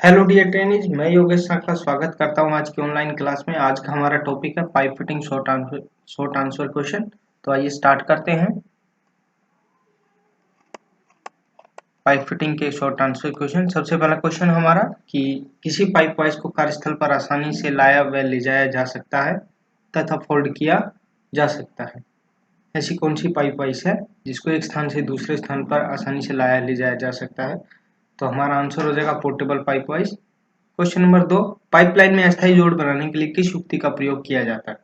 Hello dear trainees, मैं योगेश शाह का स्वागत करता हूं आज की ऑनलाइन क्लास में। आज का हमारा टॉपिक है pipe fitting short answer question. तो आइए स्टार्ट करते हैं पाइप फिटिंग के शॉर्ट आंसर क्वेश्चन। सबसे पहला क्वेश्चन हमारा कि किसी पाइप वाइज को कार्यस्थल पर आसानी से लाया व ले जाया जा सकता है तथा फोल्ड किया जा सकता है। ऐसी कौन सी पाइप वाइज है जिसको एक स्थान से दूसरे स्थान पर आसानी से लाया ले जाया जा सकता है? तो हमारा आंसर हो जाएगा portable pipe wise. Question number 2, pipeline में अस्थायी जोड़ बनाने के लिए किस युक्ति का प्रयोग किया जाता है?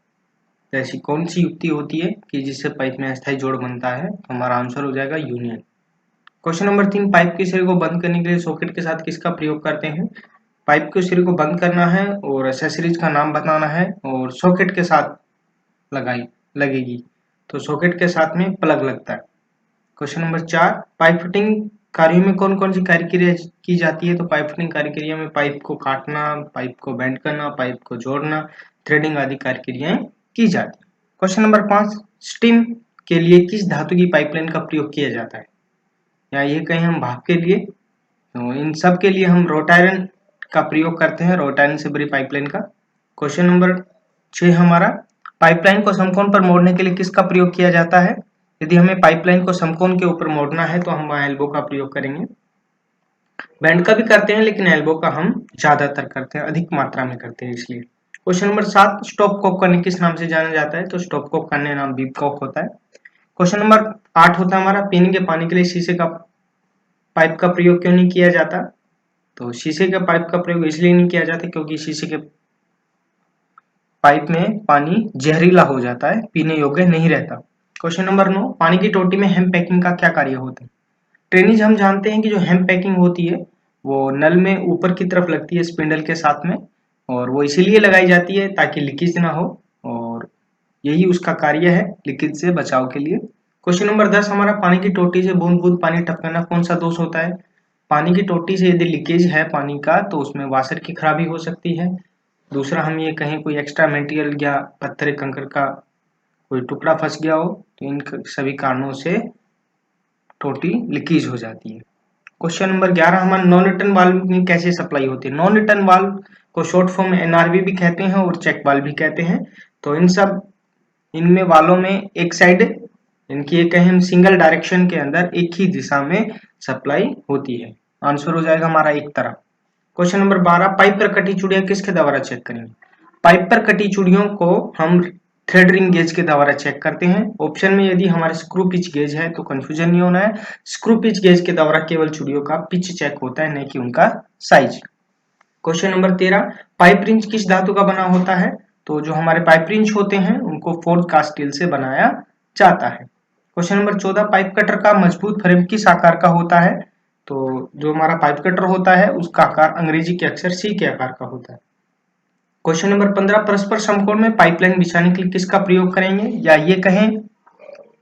तो ऐसी कौन सी युक्ति होती है कि जिससे पाइप में अस्थायी जोड़ बनता है? तो हमारा आंसर हो जाएगा यूनियन। क्वेश्चन नंबर 3, पाइप के सिरे को बंद करने के लिए सॉकेट के साथ किसका प्रयोग करते हैं? पाइप के सिरे को बंद करना है और एसेसरीज का नाम बताना है और सॉकेट के साथ लगेगी, तो सॉकेट के साथ में प्लग लगता है। क्वेश्चन नंबर 4, पाइप फिटिंग कार्यों में कौन कौन सी कार्यक्रिया की जाती है? तो पाइप फिटिंग कार्यक्रिया में पाइप को काटना, पाइप को बेंड करना, पाइप को जोड़ना, थ्रेडिंग आदि कार्यक्रियाएं की जाती है। क्वेश्चन नंबर 5, स्टीम के लिए किस धातु की पाइपलाइन का प्रयोग किया जाता है? या ये कहें हम भाप के लिए, तो इन सब के लिए हम रोट आयरन का प्रयोग करते हैं, रोट आयरन से बनी पाइपलाइन का। क्वेश्चन नंबर 6 हमारा, पाइपलाइन को समकोण पर मोड़ने के लिए किसका प्रयोग किया जाता है? यदि हमें पाइपलाइन को समकोण के ऊपर मोड़ना है तो हम वहां एल्बो का प्रयोग करेंगे। बेंड का भी करते हैं लेकिन एल्बो का हम ज्यादातर करते हैं, अधिक मात्रा में करते हैं इसलिए। क्वेश्चन नंबर 7, स्टॉप कॉक करने किस नाम से जाना जाता है? तो स्टॉप कॉक करने नाम बीप कॉक होता है। क्वेश्चन नंबर 8 होता है हमारा, पीने के पानी के लिए शीशे का पाइप का प्रयोग क्यों नहीं किया जाता? तो शीशे के पाइप का प्रयोग इसलिए नहीं किया जाता क्योंकि शीशे के पाइप में पानी जहरीला हो जाता है, पीने योग्य नहीं रहता। क्वेश्चन नंबर 9, पानी की टोटी में हेम पैकिंग का क्या कार्य होता है? ट्रेनीज हम जानते हैं कि जो हेम पैकिंग होती है वो नल में ऊपर की तरफ लगती है स्पिंडल के साथ में, और वो इसीलिए लगाई जाती है ताकि लीकेज ना हो, और यही उसका कार्य है, लीकेज से बचाव के लिए। क्वेश्चन नंबर 10 हमारा, पानी की टोटी से बूंद बूंद पानी टपकना कौन सा दोष होता है? पानी की टोटी से यदि लीकेज है पानी का तो उसमें वाशर की खराबी हो सकती है। दूसरा हम ये कहें कोई एक्स्ट्रा मटेरियल या पत्थर कंकड़ का कोई टुकड़ा फंस गया हो, तो इन सभी कारणों से टोटी लीकेज हो जाती है। क्वेश्चन नंबर 11 हमारा, नॉन रिटर्न वाल्व में कैसे सप्लाई होती है? नॉन रिटर्न वाल्व को शॉर्ट फॉर्म में एनआरवी भी कहते हैं और चेक वाल्व भी कहते हैं। तो इनमें वालों में एक साइड, इनकी एक कहें सिंगल डायरेक्शन के अंदर एक ही दिशा में सप्लाई होती है। आंसर हो जाएगा हमारा एक तरफ। क्वेश्चन नंबर 12, पाइप पर कटी चूड़ियां किसके द्वारा चेक करेंगे? पाइप पर कटी चूड़ियों को हम थ्रेड रिंग गेज के द्वारा चेक करते हैं। ऑप्शन में यदि हमारे स्क्रू पिच गेज है तो कंफ्यूजन नहीं होना है, स्क्रू पिच गेज के द्वारा केवल चूड़ियों का पिच चेक होता है, नहीं कि उनका size. Question number 13, pipe wrench किस धातु का बना होता है? तो जो हमारे पाइप रिंच होते हैं उनको फोर्ड कास्ट स्टील से बनाया जाता है। क्वेश्चन नंबर 14, पाइप कटर का मजबूत फ्रेम किस आकार का होता है? तो जो हमारा पाइप कटर होता है उसका आकार अंग्रेजी के अक्षर सी के आकार का होता है। क्वेश्चन नंबर 15, परस्पर समकोण में पाइपलाइन बिछाने के लिए किसका प्रयोग करेंगे? या ये कहें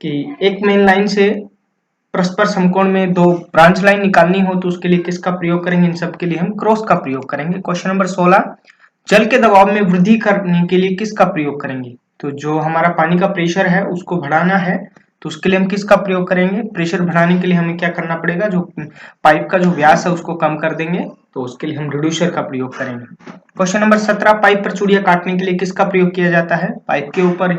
कि एक मेन लाइन से परस्पर समकोण में दो ब्रांच लाइन निकालनी हो तो उसके लिए किसका प्रयोग करेंगे? इन सब के लिए हम क्रॉस का प्रयोग करेंगे। क्वेश्चन नंबर 16, जल के दबाव में वृद्धि करने के लिए किसका प्रयोग करेंगे? तो जो हमारा पानी का प्रेशर है उसको बढ़ाना है तो उसके लिए हम किसका प्रयोग करेंगे? प्रेशर बढ़ाने के लिए हमें क्या करना पड़ेगा, जो पाइप का जो व्यास है उसको कम कर देंगे, तो उसके लिए हम रिड्यूसर का प्रयोग करेंगे। क्वेश्चन नंबर 17, पाइप पर चूड़ियां काटने के लिए किसका प्रयोग किया जाता है? पाइप के ऊपर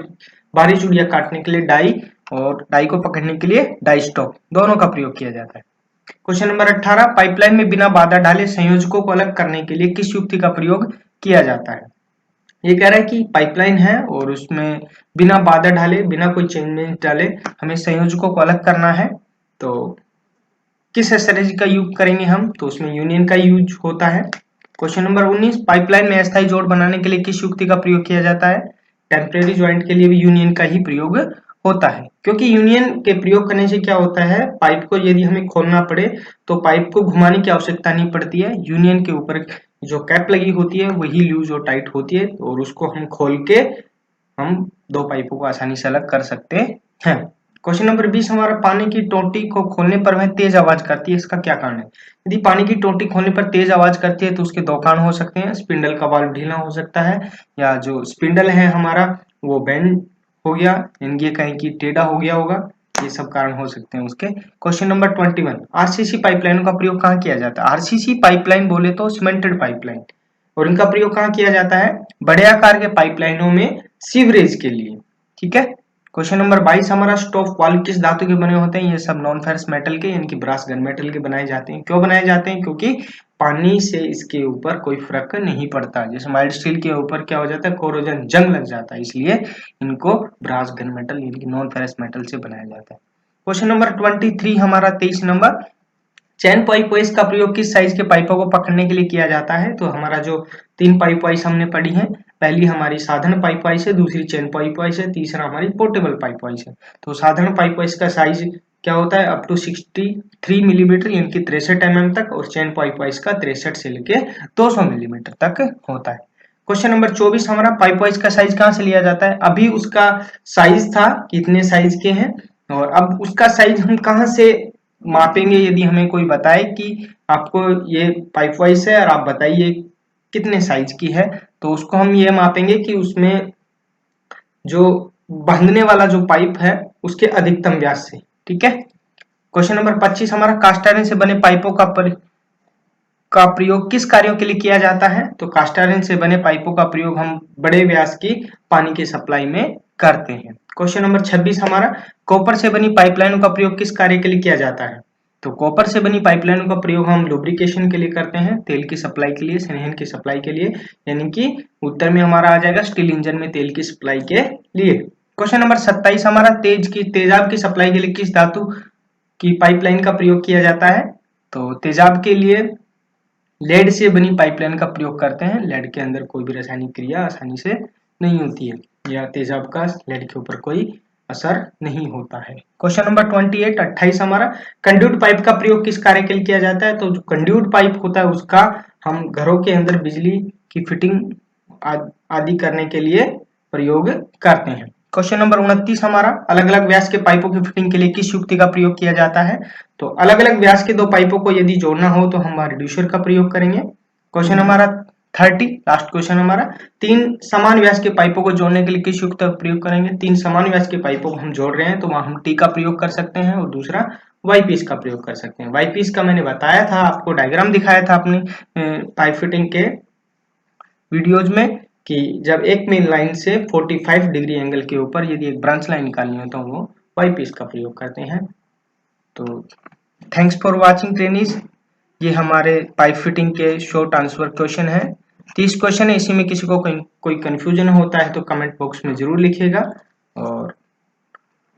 बाहरी चूड़ियां काटने के लिए डाई, और डाई को पकड़ने के लिए डाई स्टॉक, दोनों का प्रयोग किया जाता है। क्वेश्चन नंबर 18, पाइपलाइन में बिना बाधा डाले संयोजकों को अलग करने के लिए किस युक्ति का प्रयोग किया जाता है? ये कह रहा है कि पाइपलाइन है और उसमें बिना बाधा डाले, बिना कोई चेंज डाले हमें संयोजकों को अलग करना है, तो किस स्ट्रेटजी का यूज करेंगे हम? तो उसमें यूनियन का यूज होता है। क्वेश्चन नंबर 19, पाइपलाइन में अस्थायी जोड़ बनाने के लिए किस युक्ति का प्रयोग किया जाता है? टेम्परेरी ज्वाइंट के लिए भी यूनियन का ही प्रयोग होता है, क्योंकि यूनियन के प्रयोग करने से क्या होता है, पाइप को यदि हमें खोलना पड़े तो पाइप को घुमाने की आवश्यकता नहीं पड़ती है। यूनियन के ऊपर जो कैप लगी होती है वही लूज और टाइट होती है, और उसको हम खोल के हम दो पाइपों को आसानी से अलग कर सकते हैं। क्वेश्चन नंबर 20 हमारा, पानी की टोटी को खोलने पर वह तेज आवाज करती है, इसका क्या कारण है? यदि पानी की टोटी खोलने पर तेज आवाज करती है तो उसके दो कारण हो सकते हैं। स्पिंडल का वाल्व ढीला हो सकता है, या जो स्पिंडल है हमारा वो बेंड हो गया, ये कहीं की टेढ़ा हो गया होगा, ये सब कारण हो सकते हैं उसके। क्वेश्चन नंबर 21, आरसीसी पाइपलाइनों का प्रयोग कहाँ किया जाता है? आरसीसी पाइपलाइन बोले तो सीमेंटेड पाइपलाइन, और इनका प्रयोग कहाँ किया जाता है? बड़े आकार के पाइपलाइनों में सीवरेज के लिए। ठीक है। क्वेश्चन नंबर 22 हमारा, स्टॉप वाल्व किस धातु के बने होते हैं? ये सब नॉन फेरस मेटल के यानी कि ब्रास गन मेटल के बनाए जाते हैं। क्यों बनाए जाते हैं? क्योंकि पानी से इसके ऊपर कोई फर्क नहीं पड़ता। जैसे माइल्ड स्टील के ऊपर क्या हो जाता है? कोरोजन, जंग लग जाता है, इसलिए इनको ब्रास गन मेटल यानी कि नॉन फेरस मेटल से बनाया जाता है। क्वेश्चन नंबर 23 हमारा 23 नंबर, चैन पाइप वाइज का प्रयोग किस साइज के पाइपों को पकड़ने के लिए किया जाता है? तो हमारा जो 3 पाइप वाइज हमने पढ़ी है, पहली हमारी साधारण पाइप वाइज है, दूसरी चैन पाइप वाइज है, तीसरा हमारी पोर्टेबल पाइप वाइज है। तो साधारण पाइप वाइज का साइज क्या होता है? अप टू 63 मिलीमीटर यानी कि 63 mm तक, और चैन पाइप वाइज का 63 से लेके 200 मिलीमीटर तक होता है। क्वेश्चन नंबर 24 हमारा, पाइप वाइज का साइज कहाँ से लिया जाता है? अभी उसका साइज था कितने साइज के हैं, और अब उसका साइज हम कहाँ से मापेंगे? यदि हमें कोई बताए कि आपको ये पाइप वाइज है और आप बताइए कितने साइज की है, तो उसको हम ये मापेंगे कि उसमें जो बांधने वाला जो पाइप है उसके अधिकतम व्यास से। ठीक है। क्वेश्चन नंबर 25 हमारा, कास्ट आयरन से बने पाइपों का प्रयोग किस कार्यों के लिए किया जाता है? तो कास्ट आयरन से बने पाइपों का प्रयोग हम बड़े व्यास की पानी की सप्लाई में करते हैं। क्वेश्चन नंबर 26 हमारा, कॉपर से बनी पाइपलाइनों का प्रयोग किस कार्य के लिए किया जाता है? तो कॉपर से बनी पाइपलाइनों का प्रयोग हम लुब्रिकेशन के लिए करते हैं, तेल की सप्लाई के लिए, स्नेहन की सप्लाई के लिए, यानी कि उत्तर में हमारा आ जाएगा स्टील इंजन में तेल की सप्लाई के लिए। क्वेश्चन नंबर 27 हमारा, तेजाब की सप्लाई के लिए किस धातु की पाइपलाइन का प्रयोग किया जाता है? तो तेजाब के लिए लेड से बनी पाइपलाइन का प्रयोग करते हैं। लेड के अंदर कोई भी रासायनिक क्रिया आसानी से नहीं होती है, या तेजाब का लेड के ऊपर कोई असर नहीं होता है। क्वेश्चन नंबर 28 हमारा, कंड्यूट पाइप का प्रयोग किस कार्य के लिए किया जाता है? तो जो कंड्यूट पाइप होता है उसका हम घरों के अंदर बिजली की फिटिंग आदि करने के लिए प्रयोग करते हैं। क्वेश्चन नंबर 29 हमारा, अलग अलग व्यास के पाइपों की फिटिंग के लिए किस युक्ति का प्रयोग किया जाता है? तो अलग अलग व्यास के दो पाइपों को यदि जोड़ना हो तो हम रिड्यूसर का प्रयोग करेंगे। क्वेश्चन हमारा 30, लास्ट क्वेश्चन हमारा, 3 समान व्यास के पाइपों को जोड़ने के लिए किस युक्ति का प्रयोग करेंगे? 3 समान व्यास के पाइपों को हम जोड़ रहे हैं तो वहां हम टी का प्रयोग कर सकते हैं, और दूसरा वाई पीस का प्रयोग कर सकते हैं। वाई पीस का मैंने बताया था, आपको डायग्राम दिखाया था अपनी पाइप फिटिंग के वीडियोज में, कि जब एक मेन लाइन से 45 डिग्री एंगल के ऊपर यदि एक ब्रांच लाइन निकालनी हो तो वो वाई पीस का प्रयोग करते हैं। तो थैंक्स फॉर वाचिंग ट्रेनीज, ये हमारे पाइप फिटिंग के शॉर्ट आंसर क्वेश्चन है। 30 क्वेश्चन है, इसी में किसी को कोई कंफ्यूजन होता है तो कमेंट बॉक्स में जरूर लिखिएगा, और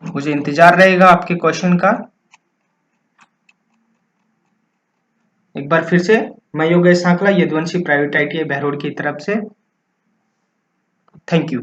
मुझे इंतजार रहेगा आपके क्वेश्चन का। एक बार फिर से, मैं योगेश सांखला, यदुवंशी प्राइवेट ITI बहरोड की तरफ से। Thank you.